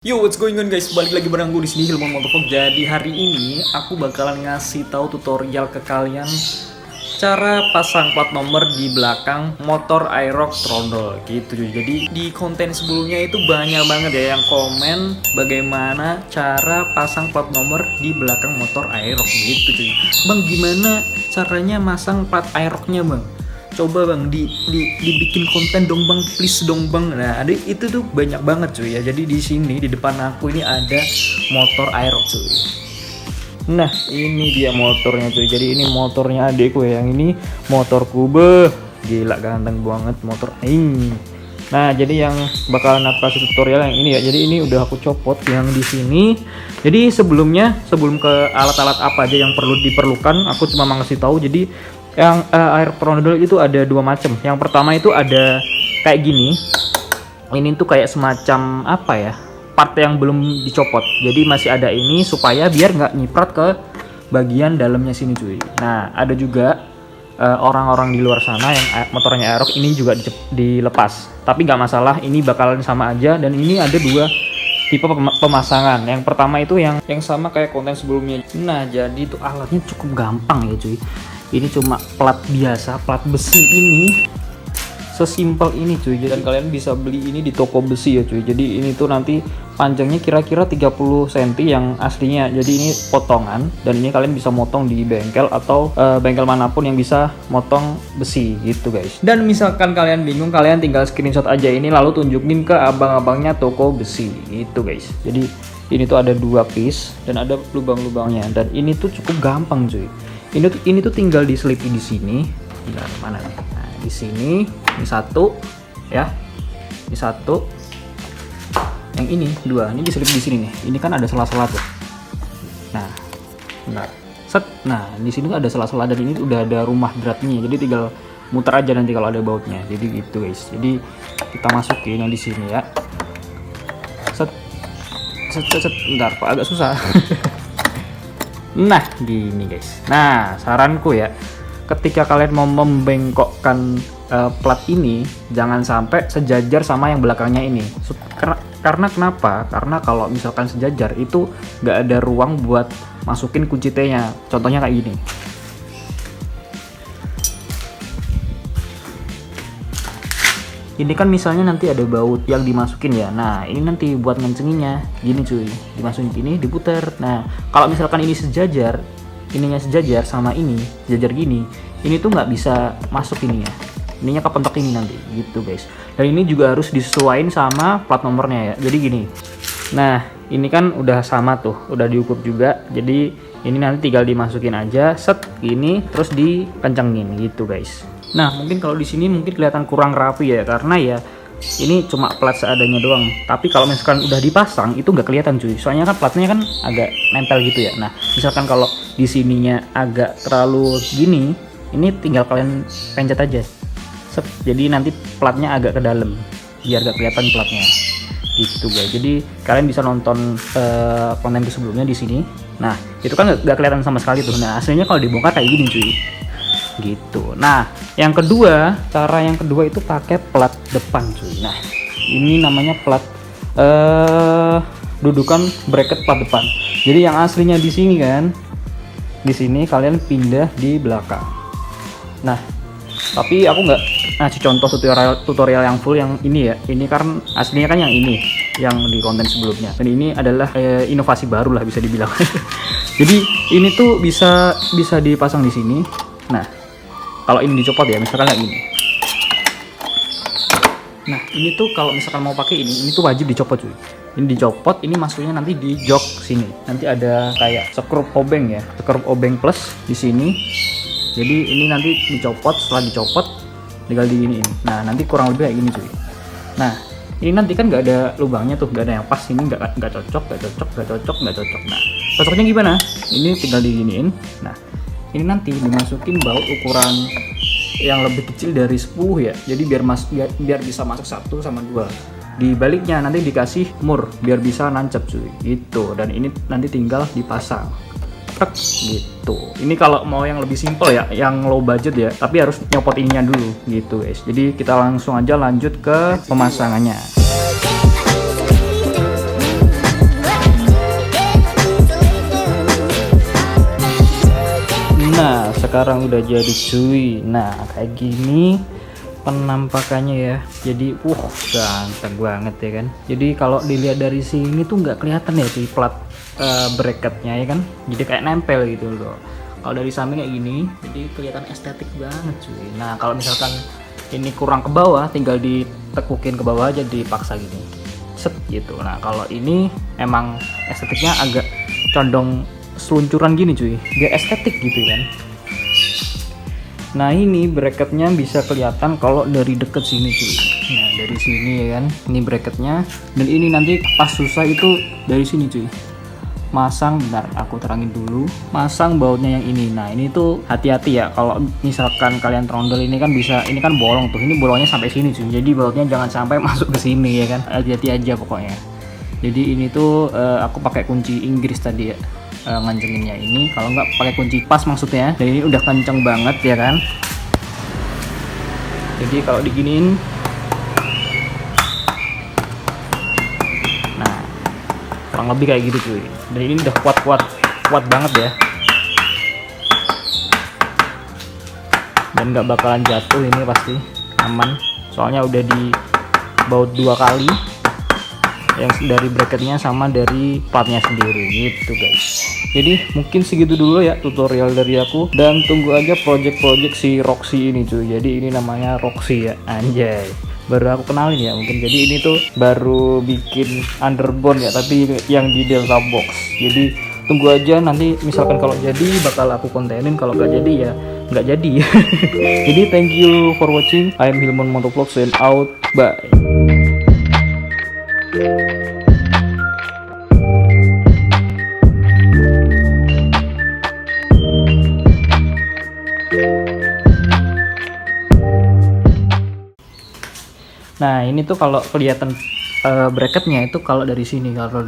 Yo, what's going on guys? Balik lagi bareng gue di sini Hilman Motovlog. Jadi hari ini aku bakalan ngasih tahu tutorial ke kalian cara pasang plat nomor di belakang motor Aerox Trondol gitu. Jadi di konten sebelumnya itu banyak banget ya yang komen bagaimana cara pasang plat nomor di belakang motor Aerox gitu cuy. Bang, gimana caranya masang plat Aeroxnya bang? Coba bang dibikin konten dong bang, please dong bang. Nah ada itu tuh banyak banget cuy ya. Jadi di sini di depan aku ini ada motor Aerox cuy. Nah ini dia motornya cuy. Jadi ini motornya adekku ya, yang ini motorku. Gila ganteng banget motor aing. Nah jadi yang bakalan aku kasih tutorial yang ini ya. Jadi ini udah aku copot yang di sini. Jadi sebelum ke alat-alat apa aja yang perlu diperlukan, aku cuma mau ngasih tahu. Jadi yang Aerox Trondol itu ada dua macam. Yang pertama itu ada kayak gini. Ini tuh kayak semacam apa ya, part yang belum dicopot. Jadi masih ada ini supaya biar nggak nyiprat ke bagian dalamnya sini cuy. Nah ada juga orang-orang di luar sana yang motornya Aerox ini juga dilepas. Tapi nggak masalah, ini bakalan sama aja. Dan ini ada dua tipe pemasangan. Yang pertama itu yang sama kayak konten sebelumnya. Nah jadi itu alatnya cukup gampang ya cuy. Ini cuma plat biasa, plat besi ini. Sesimpel ini cuy. Dan kalian bisa beli ini di toko besi ya cuy. Jadi ini tuh nanti panjangnya kira-kira 30 cm yang aslinya. Jadi ini potongan. Dan ini kalian bisa motong di bengkel atau bengkel manapun yang bisa motong besi gitu guys. Dan misalkan kalian bingung, kalian tinggal screenshot aja ini lalu tunjukin ke abang-abangnya toko besi gitu guys. Jadi ini tuh ada dua piece dan ada lubang-lubangnya. Dan ini tuh cukup gampang cuy. Ini tuh tinggal diselipi di sini. Bentar, mana nih? Nah, di sini, ini satu, ya. Ini satu. Yang ini dua. Ini diselip di sini nih. Ini kan ada sela-sela tuh. Nah, bentar. Set. Nah, di sini tuh ada sela-sela dan ini udah ada rumah dratnya. Jadi tinggal muter aja nanti kalau ada bautnya. Jadi gitu guys. Jadi kita masukin yang di sini ya. Set. Bentar, Pak, agak susah. Nah gini guys. Nah saranku ya, ketika kalian mau membengkokkan plat ini, jangan sampai sejajar sama yang belakangnya ini. Karena kenapa? Karena kalau misalkan sejajar itu nggak ada ruang buat masukin kunci T-nya. Contohnya kayak gini. Ini kan misalnya nanti ada baut yang dimasukin ya. Nah ini nanti buat ngencenginnya gini cuy, dimasukin gini, diputer. Nah kalau misalkan ini sejajar, ininya sejajar sama ini sejajar gini, ini tuh nggak bisa masuk ini ya. Ininya kepentok ini nanti gitu guys. Dan ini juga harus disesuaikan sama plat nomornya ya. Jadi gini. Nah ini kan udah sama tuh, udah diukur juga. Jadi ini nanti tinggal dimasukin aja, set gini, terus dikencengin gitu guys. Nah mungkin kalau di sini mungkin kelihatan kurang rapi ya, karena ya ini cuma plat seadanya doang. Tapi kalau misalkan udah dipasang itu nggak kelihatan cuy. Soalnya kan platnya kan agak nempel gitu ya. Nah misalkan kalau di sininya agak terlalu gini, ini tinggal kalian pencet aja. Set, jadi nanti platnya agak ke dalam biar gak kelihatan platnya. Gitu guys. Jadi kalian bisa nonton konten sebelumnya di sini. Nah itu kan nggak kelihatan sama sekali tuh. Nah aslinya kalau dibongkar kayak gini cuy. Gitu. Nah, yang kedua, cara yang kedua itu pakai plat depan cuy. Nah, ini namanya plat dudukan bracket plat depan. Jadi yang aslinya di sini kan, di sini kalian pindah di belakang. Nah, tapi aku nggak ngasih contoh tutorial yang full yang ini ya. Ini kan aslinya kan yang ini, yang di konten sebelumnya. Dan ini adalah inovasi baru lah bisa dibilang. Jadi ini tuh bisa dipasang di sini. Nah, kalau ini dicopot ya, misalkan kayak gini. Nah, ini tuh kalau misalkan mau pakai ini tuh wajib dicopot cuy. Ini dicopot, ini masuknya nanti di jok sini. Nanti ada kayak skrup obeng ya, skrup obeng plus di sini. Jadi ini nanti dicopot, setelah dicopot tinggal diginiin. Nah, nanti kurang lebih kayak gini cuy. Nah, ini nanti kan nggak ada lubangnya tuh, nggak ada yang pas. Ini nggak cocok. Nah, cocoknya gimana? Ini tinggal diginiin. Nah, ini nanti dimasukin baut ukuran yang lebih kecil dari 10 ya. Jadi biar bisa masuk 1 sama 2. Di baliknya nanti dikasih mur biar bisa nancep cuy. Gitu. Dan ini nanti tinggal dipasang. Gitu. Ini kalau mau yang lebih simple ya, yang low budget ya, tapi harus nyopot ininya dulu gitu guys. Jadi kita langsung aja lanjut ke pemasangannya. sekarang udah jadi cuy. Nah kayak gini penampakannya ya. Jadi ganteng banget ya kan. Jadi kalau dilihat dari sini tuh nggak kelihatan ya cuy plat bracketnya ya kan. Jadi kayak nempel gitu loh. Kalau dari samping kayak gini, jadi kelihatan estetik banget cuy. Nah kalau misalkan ini kurang ke bawah, tinggal ditekukin ke bawah aja, dipaksa gini, set gitu. Nah kalau ini emang estetiknya agak condong seluncuran gini cuy, gak estetik gitu kan. Nah ini bracketnya bisa kelihatan kalau dari deket sini cuy. Nah dari sini ya kan, ini bracketnya. Dan ini nanti pas susah itu dari sini cuy. Masang, bentar aku terangin dulu. Masang bautnya yang ini. Nah ini tuh hati-hati ya, kalau misalkan kalian trondol ini kan bisa, ini kan bolong tuh, ini bolongnya sampai sini cuy. Jadi bautnya jangan sampai masuk ke sini ya kan. Hati-hati aja pokoknya. Jadi ini tuh aku pakai kunci Inggris tadi ya, ngancenginnya ini. Kalau nggak pakai kunci pas maksudnya. Dan ini udah kenceng banget ya kan. Jadi kalau diginiin, nah kurang lebih kayak gitu cuy. Dan ini udah kuat banget ya. Dan nggak bakalan jatuh ini pasti aman. Soalnya udah di baut 2 kali. Yang dari bracketnya sama dari platnya sendiri gitu guys. Jadi mungkin segitu dulu ya tutorial dari aku. Dan tunggu aja project-project si Roxy ini cuy. Jadi ini namanya Roxy ya, anjay. Baru aku kenalin ya mungkin. Jadi ini tuh baru bikin underbone ya, tapi yang di Delta Box. Jadi tunggu aja nanti, misalkan kalau jadi bakal aku kontenin, kalau nggak jadi ya nggak jadi. Jadi thank you for watching. I am Hilman Motovlogs and out, bye. Nah ini tuh kalau kelihatan bracketnya itu kalau dari sini, kalau